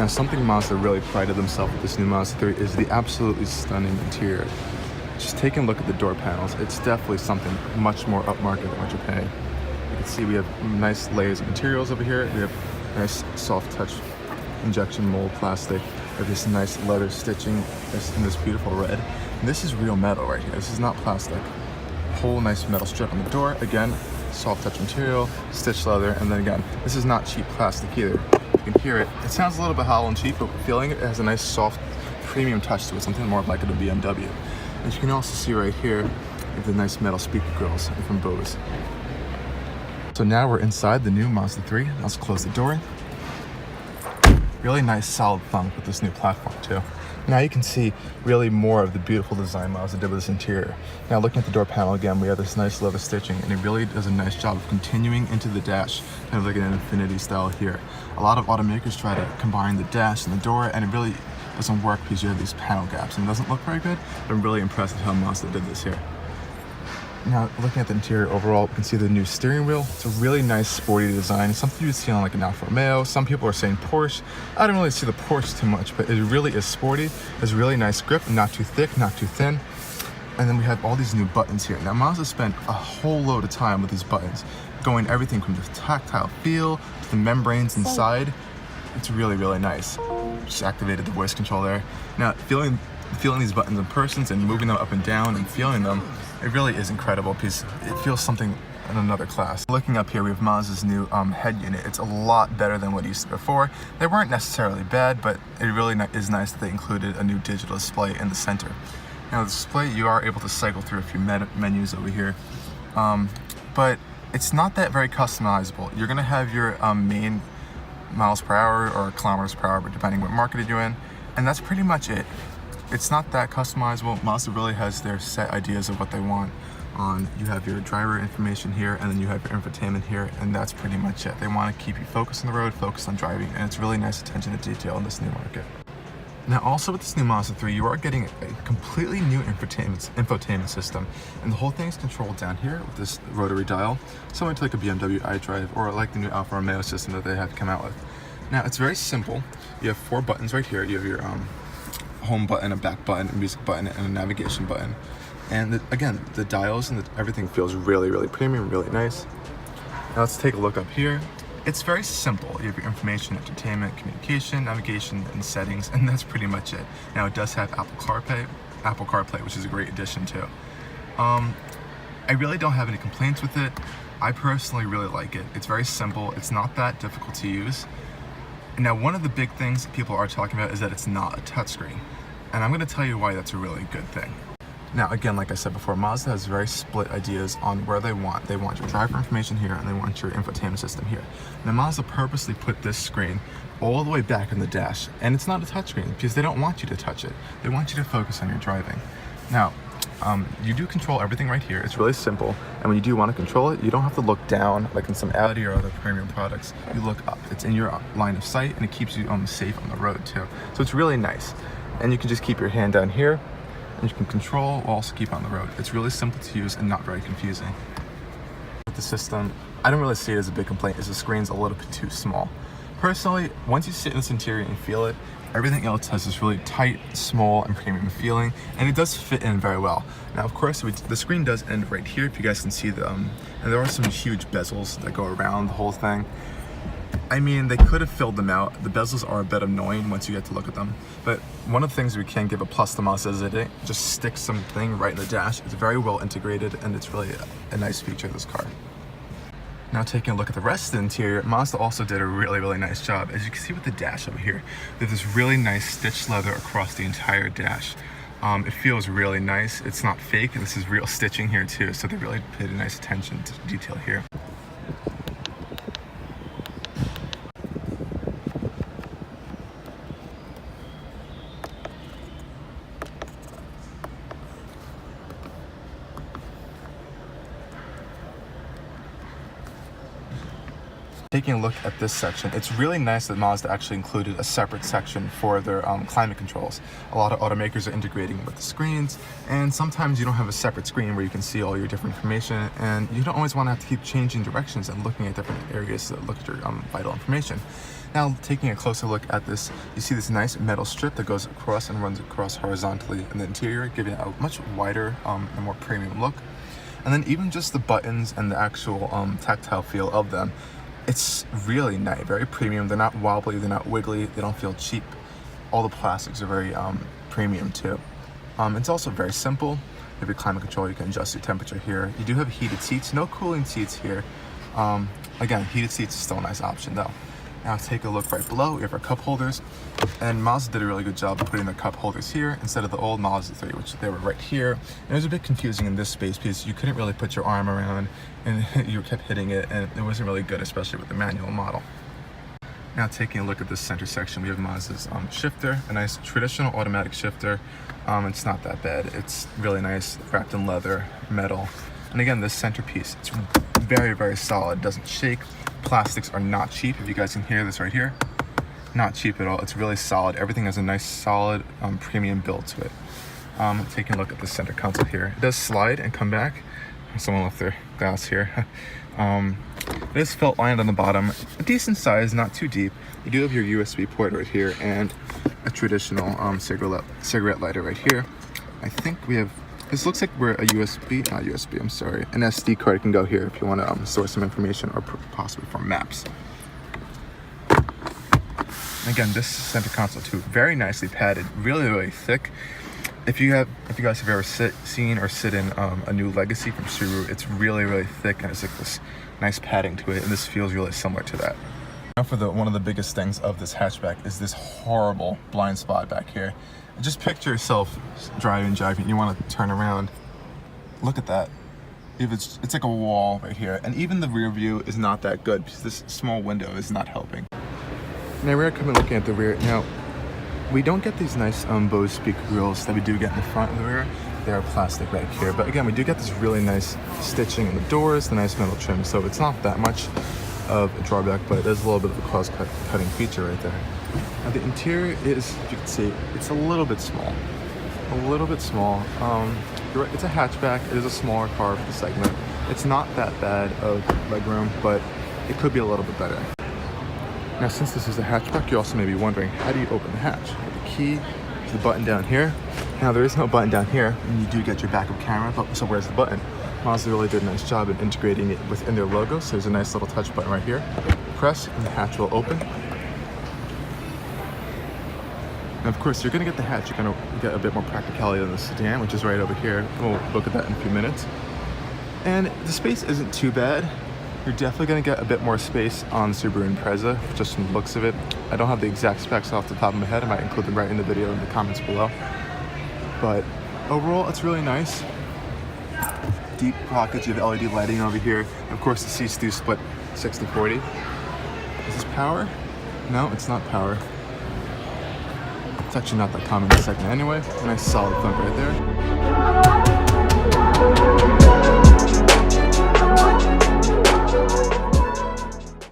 Now, something Mazda really prided themselves with this new Mazda 3 is the absolutely stunning interior. Just taking a look at the door panels, it's definitely something much more upmarket than what you're paying. You can see we have nice layers of materials over here. We have nice soft touch injection mold plastic. We have this nice leather stitching in this beautiful red. And this is real metal right here. This is not plastic. Whole nice metal strip on the door. Again, soft touch material, stitched leather, and then again, this is not cheap plastic either. You can hear it. It sounds a little bit hollow and cheap, but feeling it, it has a nice soft premium touch to it, something more like a BMW. And you can also see right here, we have the nice metal speaker grills from Bose. So now we're inside the new Mazda 3. Let's close the door. Really nice solid thump with this new platform too. Now you can see really more of the beautiful design Mazda did with this interior. Now looking at the door panel again, we have this nice leather stitching, and it really does a nice job of continuing into the dash, kind of like an infinity style here. A lot of automakers try to combine the dash and the door, and it really doesn't work because you have these panel gaps and it doesn't look very good, but I'm really impressed with how Mazda did this here. Now, looking at the interior overall, you can see the new steering wheel. It's a really nice sporty design, something you would see on like an Alfa Romeo. Some people are saying Porsche. I don't really see the Porsche too much, but it really is sporty. It's really nice grip, not too thick, not too thin. And then we have all these new buttons here. Now, Mazda spent a whole load of time with these buttons, going everything from the tactile feel to the membranes inside. It's really, really nice. Just activated the voice control there. Now, feeling these buttons in person and moving them up and down and feeling them, it really is incredible because it feels something in another class. Looking up here, we have Mazda's new head unit. It's a lot better than what it used to before. They weren't necessarily bad, but it really is nice that they included a new digital display in the center. Now the display, you are able to cycle through a few menus over here, but it's not that very customizable. You're gonna have your main miles per hour or kilometers per hour, depending what market you're in, and that's pretty much it. It's not that customizable. Mazda really has their set ideas of what they want on. You have your driver information here, and then you have your infotainment here, and that's pretty much it. They want to keep you focused on the road, focused on driving, and it's really nice attention to detail in this new market. Now, also with this new Mazda 3, you are getting a completely new infotainment system, and the whole thing is controlled down here with this rotary dial, similar to like a BMW iDrive or like the new Alfa Romeo system that they have come out with. Now, it's very simple. You have 4 buttons right here. You have your home button, a back button, a music button, and a navigation button. And again, the dials and everything feels really, really premium, really nice. Now let's take a look up here. It's very simple. You have your information, entertainment, communication, navigation, and settings, and that's pretty much it. Now it does have Apple Carplay, which is a great addition too. I really don't have any complaints with it. I personally really like it. It's very simple. It's not that difficult to use. Now, one of the big things people are talking about is that it's not a touchscreen. And I'm going to tell you why that's a really good thing. Now, again, like I said before, Mazda has very split ideas on where they want. They want your driver information here, and they want your infotainment system here. Now, Mazda purposely put this screen all the way back in the dash, and it's not a touchscreen because they don't want you to touch it. They want you to focus on your driving. Now, you do control everything right here. It's really simple, and when you do want to control it, you don't have to look down like in some Audi or other premium products. You look up. It's in your line of sight, and it keeps you safe on the road too. So it's really nice, and you can just keep your hand down here, and you can control while also keep on the road. It's really simple to use and not very confusing. With the system, I don't really see it as a big complaint, as the screen's a little bit too small. Personally, once you sit in this interior and feel it, everything else has this really tight, small, and premium feeling, and it does fit in very well. Now, of course, the screen does end right here, if you guys can see them, and there are some huge bezels that go around the whole thing. I mean, they could have filled them out. The bezels are a bit annoying once you get to look at them, but one of the things we can give a plus to Mazda is that it just sticks something right in the dash. It's very well integrated, and it's really a nice feature of this car. Now taking a look at the rest of the interior, Mazda also did a really, really nice job. As you can see with the dash over here, there's this really nice stitched leather across the entire dash. It feels really nice. It's not fake. This is real stitching here too, so they really paid a nice attention to detail here. Taking a look at this section, it's really nice that Mazda actually included a separate section for their climate controls. A lot of automakers are integrating with the screens, and sometimes you don't have a separate screen where you can see all your different information, and you don't always want to have to keep changing directions and looking at different areas to look at your vital information. Now, taking a closer look at this, you see this nice metal strip that goes across and runs across horizontally in the interior, giving it a much wider and more premium look. And then even just the buttons and the actual tactile feel of them, it's really nice, very premium. They're not wobbly, they're not wiggly, they don't feel cheap. All the plastics are very premium too. It's also very simple. You have your climate control, you can adjust your temperature here. You do have heated seats, no cooling seats here. Again, heated seats is still a nice option though. Now take a look right below, we have our cup holders. And Mazda did a really good job of putting the cup holders here instead of the old Mazda 3, which they were right here. And it was a bit confusing in this space because you couldn't really put your arm around and you kept hitting it, and it wasn't really good, especially with the manual model. Now taking a look at this center section, we have Mazda's shifter, a nice traditional automatic shifter. It's not that bad. It's really nice, wrapped in leather, metal. And again, this centerpiece, it's very, very solid. It doesn't shake. Plastics are not cheap. If you guys can hear this right here, not cheap at all. It's really solid. Everything has a nice solid premium build to it. Taking a look at the center console here, it does slide and come back. Someone left their glass here. It is felt lined on the bottom, a decent size, not too deep. You do have your USB port right here and a traditional cigarette lighter right here. I think we have, this looks like we're a I'm sorry, an SD card can go here if you want to store some information or possibly for maps. Again, this center console too, very nicely padded, really, really thick. If you guys have ever seen or sit in a new Legacy from Subaru, it's really, really thick and it's like this nice padding to it, and this feels really similar to that. Now for one of the biggest things of this hatchback is this horrible blind spot back here. Just picture yourself driving, you want to turn around. Look at that. It's like a wall right here, and even the rear view is not that good because this small window is not helping. Now we're coming looking at the rear. Now, we don't get these nice Bose speaker grills that we do get in the front and the rear. They are plastic right here, but again, we do get this really nice stitching in the doors, the nice metal trim, so it's not that much of a drawback, but it is a little bit of a cost-cutting feature right there. Now the interior is, if you can see, it's a little bit small. You're right, it's a hatchback. It is a smaller car for the segment. It's not that bad of legroom, but it could be a little bit better. Now, since this is a hatchback, you also may be wondering, how do you open the hatch? The key is the button down here. Now, there is no button down here, and you do get your backup camera, but so where's the button? Mazda really did a nice job in integrating it within their logo, so there's a nice little touch button right here. Press, and the hatch will open. And of course, you're going to get the hatch, you're going to get a bit more practicality than the sedan, which is right over here. We'll look at that in a few minutes. And the space isn't too bad. You're definitely going to get a bit more space on Subaru Impreza, just from the looks of it. I don't have the exact specs off the top of my head. I might include them right in the video in the comments below. But overall, it's really nice. Deep pockets, you have LED lighting over here. And of course, the seats do split 60-40. Is this power? No, it's not power. It's actually not that common in the segment anyway. Nice solid thump right there.